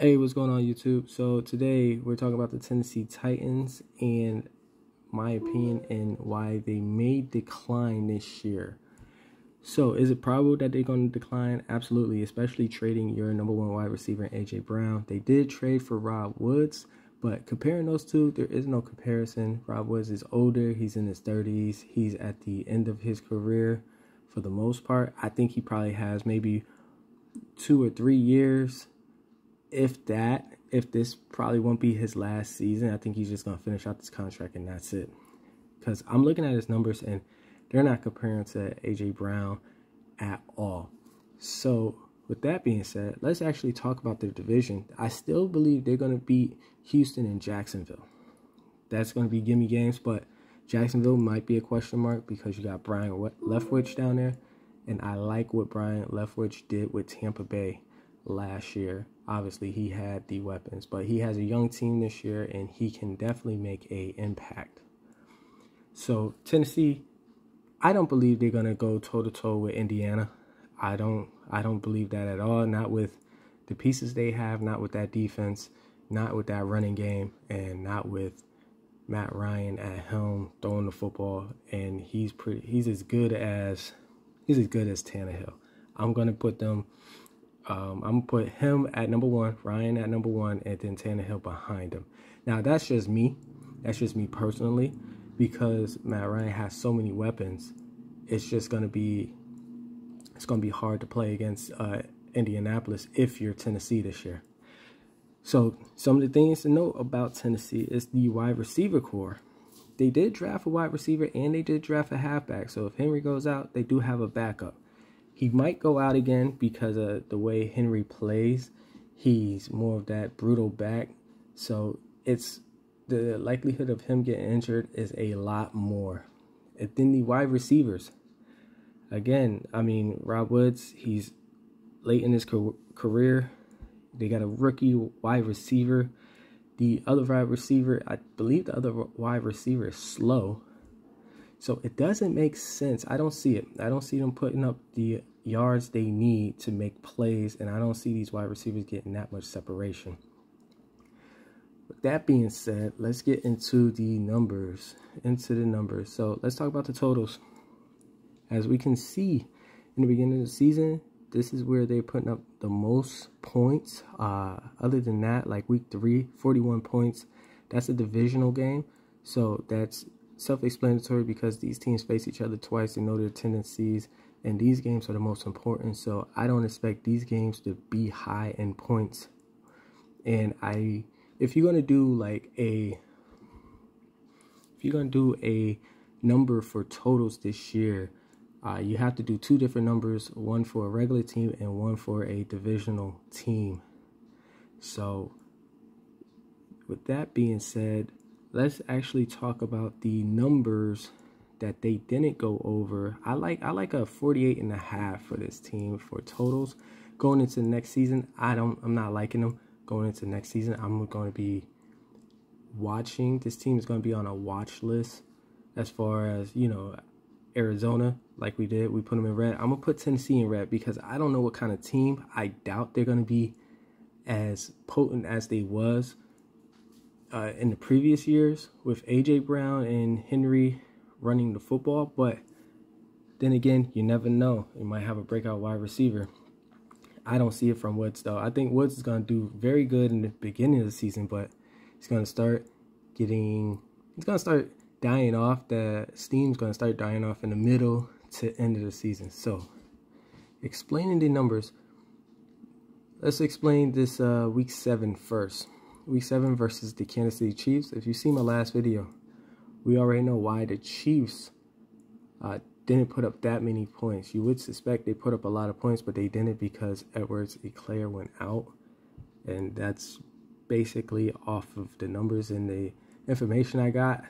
Hey, what's going on, YouTube? So today we're talking about the Tennessee Titans and my opinion and why they may decline this year. So is it probable that they're going to decline? Absolutely, especially trading your number one wide receiver, A.J. Brown. They did trade for Rob Woods, but comparing those two, there is no comparison. Rob Woods is older. He's in his 30s. He's at the end of his career for the most part. I think he probably has maybe 2 or 3 years, if this probably won't be his last season. I think he's just going to finish out this contract and that's it. Because I'm looking at his numbers and they're not comparing to A.J. Brown at all. So with that being said, let's actually talk about their division. I still believe they're going to beat Houston and Jacksonville. That's going to be gimme games, but Jacksonville might be a question mark because you got Brian Leftwich down there. And I like what Brian Leftwich did with Tampa Bay last year. Obviously, he had the weapons, but he has a young team this year, and he can definitely make an impact. So Tennessee, I don't believe they're gonna go toe-to-toe with Indiana. I don't believe that at all. Not with the pieces they have, not with that defense, not with that running game, and not with Matt Ryan at helm throwing the football. And he's as good as Tannehill. I'm gonna put them. I'm going to put him at number one, Ryan at number one, and then Tannehill behind him. Now, that's just me. That's just me personally, because Matt Ryan has so many weapons. It's going to be hard to play against Indianapolis if you're Tennessee this year. So, some of the things to note about Tennessee is the wide receiver core. They did draft a wide receiver and they did draft a halfback. So, if Henry goes out, they do have a backup. He might go out again because of the way Henry plays. He's more of that brutal back. So it's the likelihood of him getting injured is a lot more. And then the wide receivers. Again, I mean, Rob Woods, he's late in his career. They got a rookie wide receiver. The other wide receiver, I believe the other wide receiver is slow. So it doesn't make sense. I don't see it. I don't see them putting up the yards they need to make plays, and I don't see these wide receivers getting that much separation. With that being said, let's get into the numbers. So let's talk about the totals. As we can see in the beginning of the season, this is where they're putting up the most points. Other than that, like week 3, 41 points. That's a divisional game, so that's self-explanatory because these teams face each other twice. They know their tendencies, and these games are the most important. So I don't expect these games to be high in points. And if you're gonna do a number for totals this year, you have to do 2 different numbers, one for a regular team and one for a divisional team. So with that being said, let's actually talk about the numbers that they didn't go over. I like a 48.5 for this team for totals. Going into the next season, I'm not liking them. Going into next season, I'm going to be watching. This team is going to be on a watch list as far as, Arizona, like we did. We put them in red. I'm going to put Tennessee in red because I don't know what kind of team. I doubt they're going to be as potent as they was in the previous years with A.J. Brown and Henry running the football. But then again, you never know. You might have a breakout wide receiver. I don't see it from Woods, though. I think Woods is going to do very good in the beginning of the season, but he's going to start dying off. The steam's going to start dying off in the middle to end of the season. So, explaining the numbers, let's explain this week 7 first. Week 7 versus the Kansas City Chiefs. If you see my last video, we already know why the Chiefs didn't put up that many points. You would suspect they put up a lot of points, but they didn't because Edwards-Helaire went out. And that's basically off of the numbers and the information I got.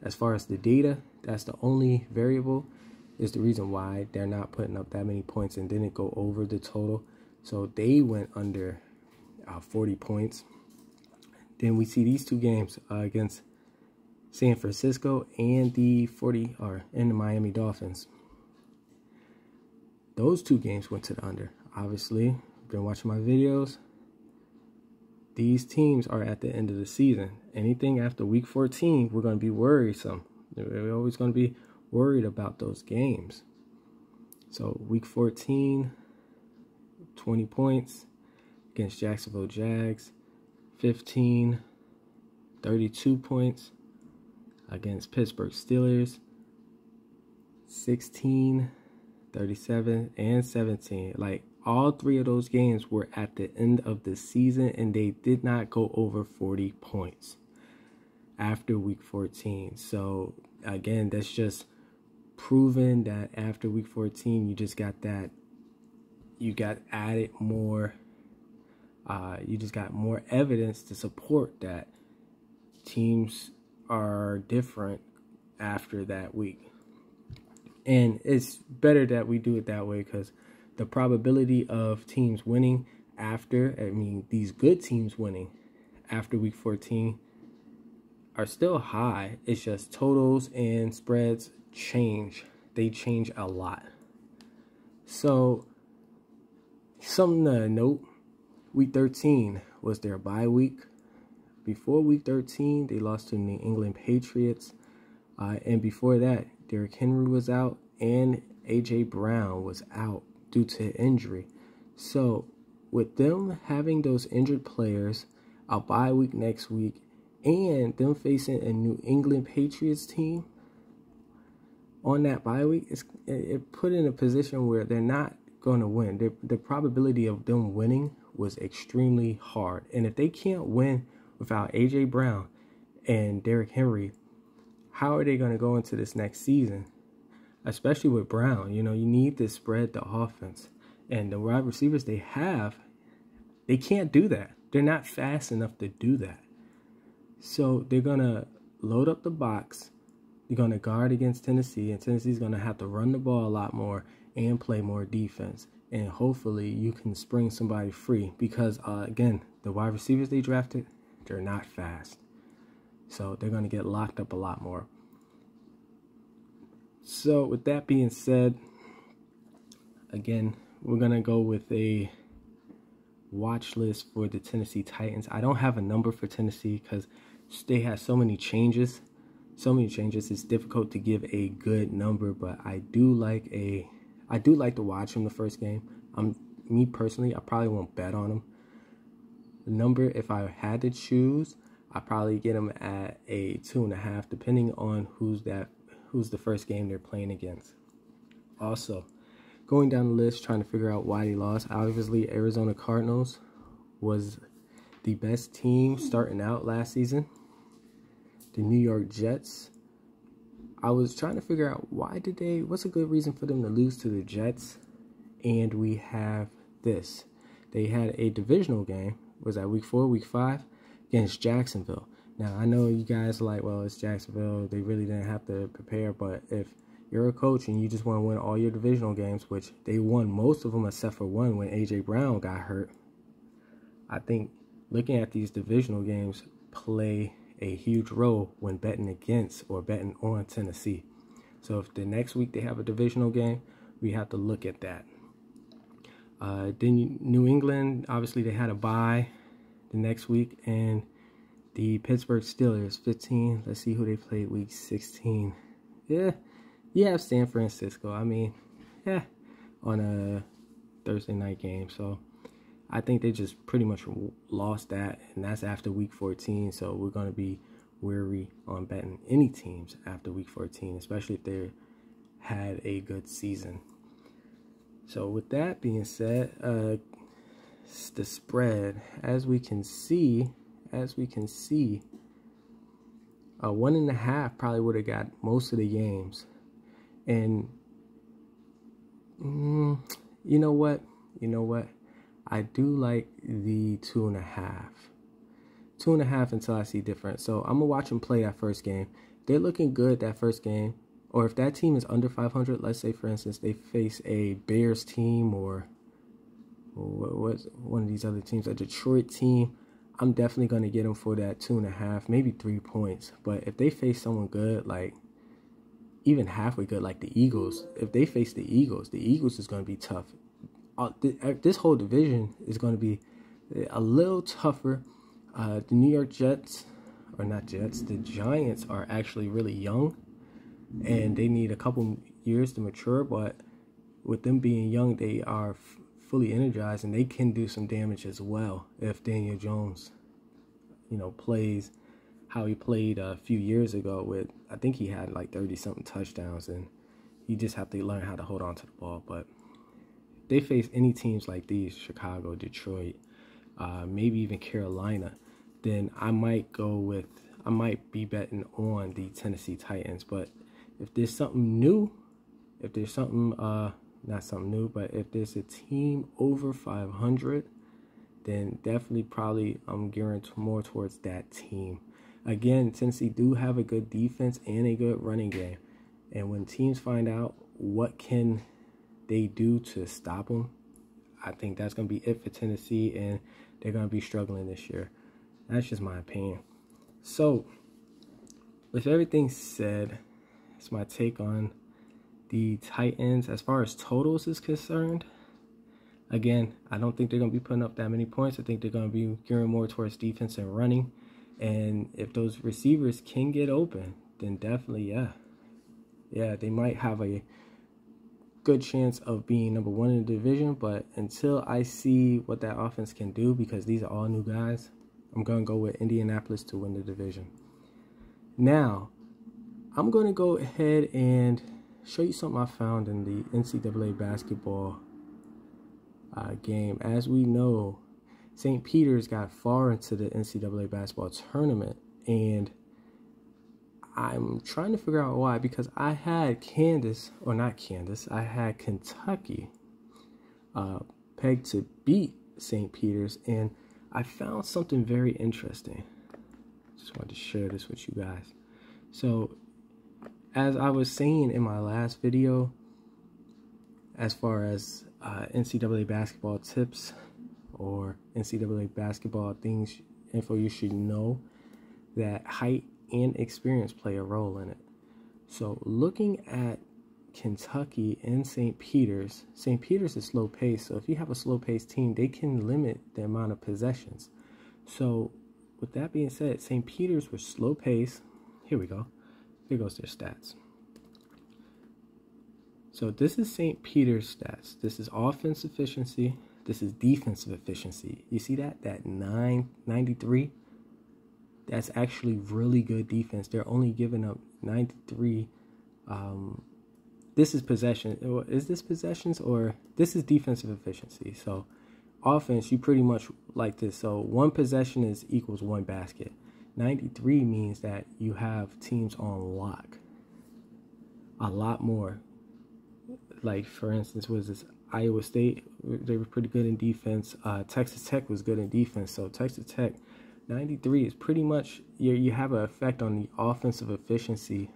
As far as the data, that's the only variable, is the reason why they're not putting up that many points and didn't go over the total. So they went under 40 points. Then we see these 2 games against San Francisco and the Miami Dolphins. Those 2 games went to the under. Obviously, been watching my videos. these teams are at the end of the season. Anything after week 14, we're going to be worrisome. We're always going to be worried about those games. So week 14, 20 points against Jacksonville Jags. 15, 32 points against Pittsburgh Steelers. 16, 37, and 17. Like, all three of those games were at the end of the season, and they did not go over 40 points after week 14. So, again, that's just proven that after week 14, you just got that, you got added more, you just got more evidence to support that teams are different after that week. And it's better that we do it that way, because the probability of teams winning after, these good teams winning after week 14 are still high. It's just totals and spreads change. They change a lot. So, something to note, week 13 was their bye week. Before week 13, they lost to New England Patriots. And before that, Derrick Henry was out and A.J. Brown was out due to injury. So, with them having those injured players, a bye week next week, and them facing a New England Patriots team on that bye week, it put in a position where they're not going to win. The probability of them winning was extremely hard. And if they can't win without A.J. Brown and Derrick Henry, how are they going to go into this next season? Especially with Brown, you need to spread the offense. And the wide receivers they have, they can't do that. They're not fast enough to do that. So they're going to load up the box. They're going to guard against Tennessee. And Tennessee's going to have to run the ball a lot more and play more defense. And hopefully you can spring somebody free. Because, again, the wide receivers they drafted, they're not fast. So they're going to get locked up a lot more. So with that being said, again, we're going to go with a watch list for the Tennessee Titans. I don't have a number for Tennessee because they have so many changes. It's difficult to give a good number, but I do like to watch them the first game. Me personally, I probably won't bet on them. The number, if I had to choose, I probably get them at a 2.5, depending on who's the first game they're playing against. Also, going down the list, trying to figure out why they lost. Obviously, Arizona Cardinals was the best team starting out last season. The New York Jets, I was trying to figure out what's a good reason for them to lose to the Jets. And we have this. They had a divisional game. Was that week 4, week 5? Against Jacksonville. Now, I know you guys are like, well, it's Jacksonville. They really didn't have to prepare. But if you're a coach and you just want to win all your divisional games, which they won most of them except for one when A.J. Brown got hurt, I think looking at these divisional games play a huge role when betting against or betting on Tennessee. So if the next week they have a divisional game, we have to look at that. Then New England, obviously they had a bye the next week, and the Pittsburgh Steelers, 15. Let's see who they played week 16. Yeah, you have San Francisco. On a Thursday night game. So I think they just pretty much lost that, and that's after week 14. So we're going to be wary on betting any teams after week 14, especially if they had a good season. So with that being said, the spread, as we can see, 1.5 probably would have got most of the games. And you know what? I do like the 2.5. 2.5 until I see different. So I'm going to watch them play that first game. They're looking good that first game. Or if that team is under 500, let's say, for instance, they face a Bears team or what's one of these other teams, a Detroit team, I'm definitely going to get them for that 2.5, maybe 3 points. But if they face someone good, like even halfway good, like the Eagles, if they face the Eagles is going to be tough. This whole division is going to be a little tougher The New York Jets, or not Jets, the Giants are actually really young, and they need a couple years to mature, but with them being young, they are fully energized, and they can do some damage as well if Daniel Jones, plays how he played a few years ago with, I think he had like 30-something touchdowns, and you just have to learn how to hold on to the ball. But they face any teams like these, Chicago, Detroit, maybe even Carolina, then I might be betting on the Tennessee Titans. But if there's something new, if there's something, not something new, but if there's a team over 500, then definitely probably I'm gearing more towards that team. Again, Tennessee do have a good defense and a good running game. And when teams find out what can they do to stop them, I think that's going to be it for Tennessee, and they're going to be struggling this year. That's just my opinion. So, with everything said, it's my take on the Titans. As far as totals is concerned, again, I don't think they're going to be putting up that many points. I think they're going to be gearing more towards defense and running. And if those receivers can get open, then definitely, yeah, they might have a good chance of being number one in the division. But until I see what that offense can do, because these are all new guys, I'm going to go with Indianapolis to win the division. Now, I'm going to go ahead and show you something I found in the NCAA basketball game. As we know, St. Peter's got far into the NCAA basketball tournament, and I'm trying to figure out why, because I had I had Kentucky pegged to beat St. Peter's, and I found something very interesting. Just wanted to share this with you guys. So, as I was saying in my last video, as far as NCAA basketball tips or NCAA basketball info you should know, that height and experience play a role in it. So looking at Kentucky and St. Peter's is slow pace. So if you have a slow paced team, they can limit the amount of possessions. So with that being said, St. Peter's was slow pace. Here we go. Here goes their stats. So this is St. Peter's stats. This is offense efficiency. This is defensive efficiency. You see that? That 993? That's actually really good defense. They're only giving up 93. This is possession. Is this possessions, or this is defensive efficiency? So offense, you pretty much like this. So one possession equals one basket. 93 means that you have teams on lock a lot more. Like, for instance, was this Iowa State? They were pretty good in defense. Texas Tech was good in defense. So Texas Tech, 93 is pretty much, you have an effect on the offensive efficiency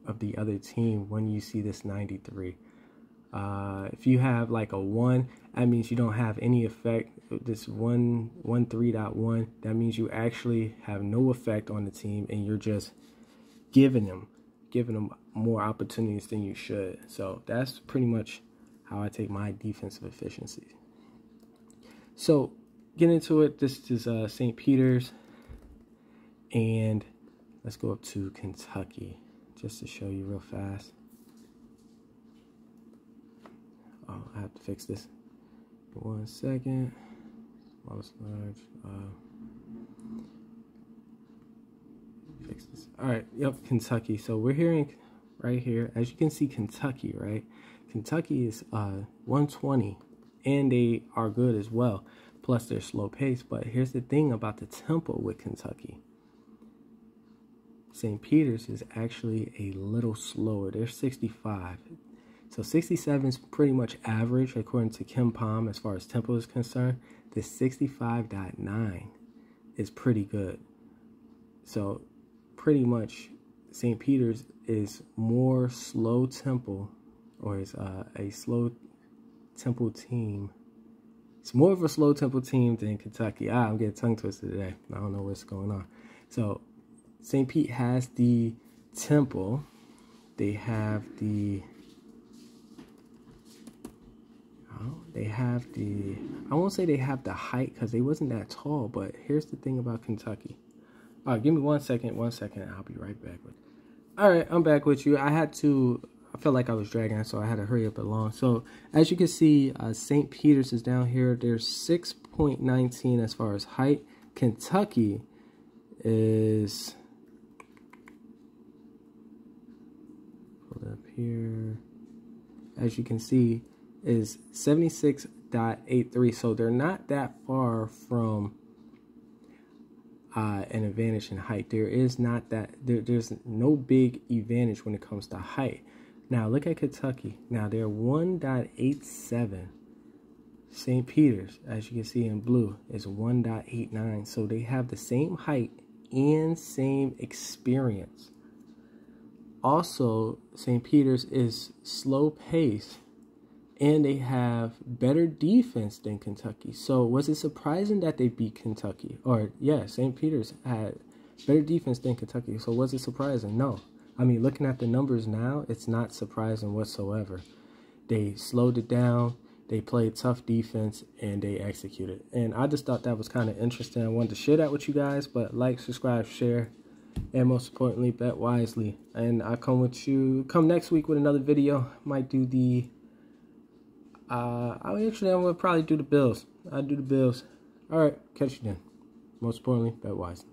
of the other team when you see this 93. If you have like a 1, that means you don't have any effect. This 113.1, that means you actually have no effect on the team, and you're just giving them more opportunities than you should. So that's pretty much how I take my defensive efficiency. So get into it. This is St. Peter's, and let's go up to Kentucky just to show you real fast. Oh, I have to fix this. 1 second. Smallest, large. Fix this. All right. Yep. Kentucky. So we're hearing right here, as you can see, Kentucky. Right. Kentucky is 120, and they are good as well. Plus, they're slow pace. But here's the thing about the tempo with Kentucky. St. Peter's is actually a little slower. They're 65. So 67 is pretty much average according to Kim Palm as far as tempo is concerned. The 65.9 is pretty good. So pretty much St. Peter's is more slow tempo, or is a slow tempo team. It's more of a slow tempo team than Kentucky. I'm getting tongue twisted today. I don't know what's going on. So St. Pete has the tempo. They have the They have the, I won't say they have the height because they wasn't that tall, but here's the thing about Kentucky. All right, give me 1 second, I'll be right back with. All right, I'm back with you. I felt like I was dragging, so I had to hurry up along. So as you can see, St. Peter's is down here. There's 6.19 as far as height. Kentucky is, pull up here, as you can see, is 76.83. So they're not that far from an advantage in height. There is not that, there's no big advantage when it comes to height. Now look at Kentucky. Now they're 1.87. St. Peter's, as you can see in blue, is 1.89. So they have the same height and same experience. Also, St. Peter's is slow pace, and they have better defense than Kentucky. So was it surprising that they beat Kentucky? Or yeah, St. Peter's had better defense than Kentucky. So was it surprising? No. I mean, looking at the numbers now, it's not surprising whatsoever. They slowed it down, they played tough defense, and they executed. And I just thought that was kind of interesting. I wanted to share that with you guys, but like, subscribe, share, and most importantly, bet wisely. And I'll come next week with another video. Might do the, I'm gonna probably do the Bills. I'll do the Bills. All right, catch you then. Most importantly, bet wisely.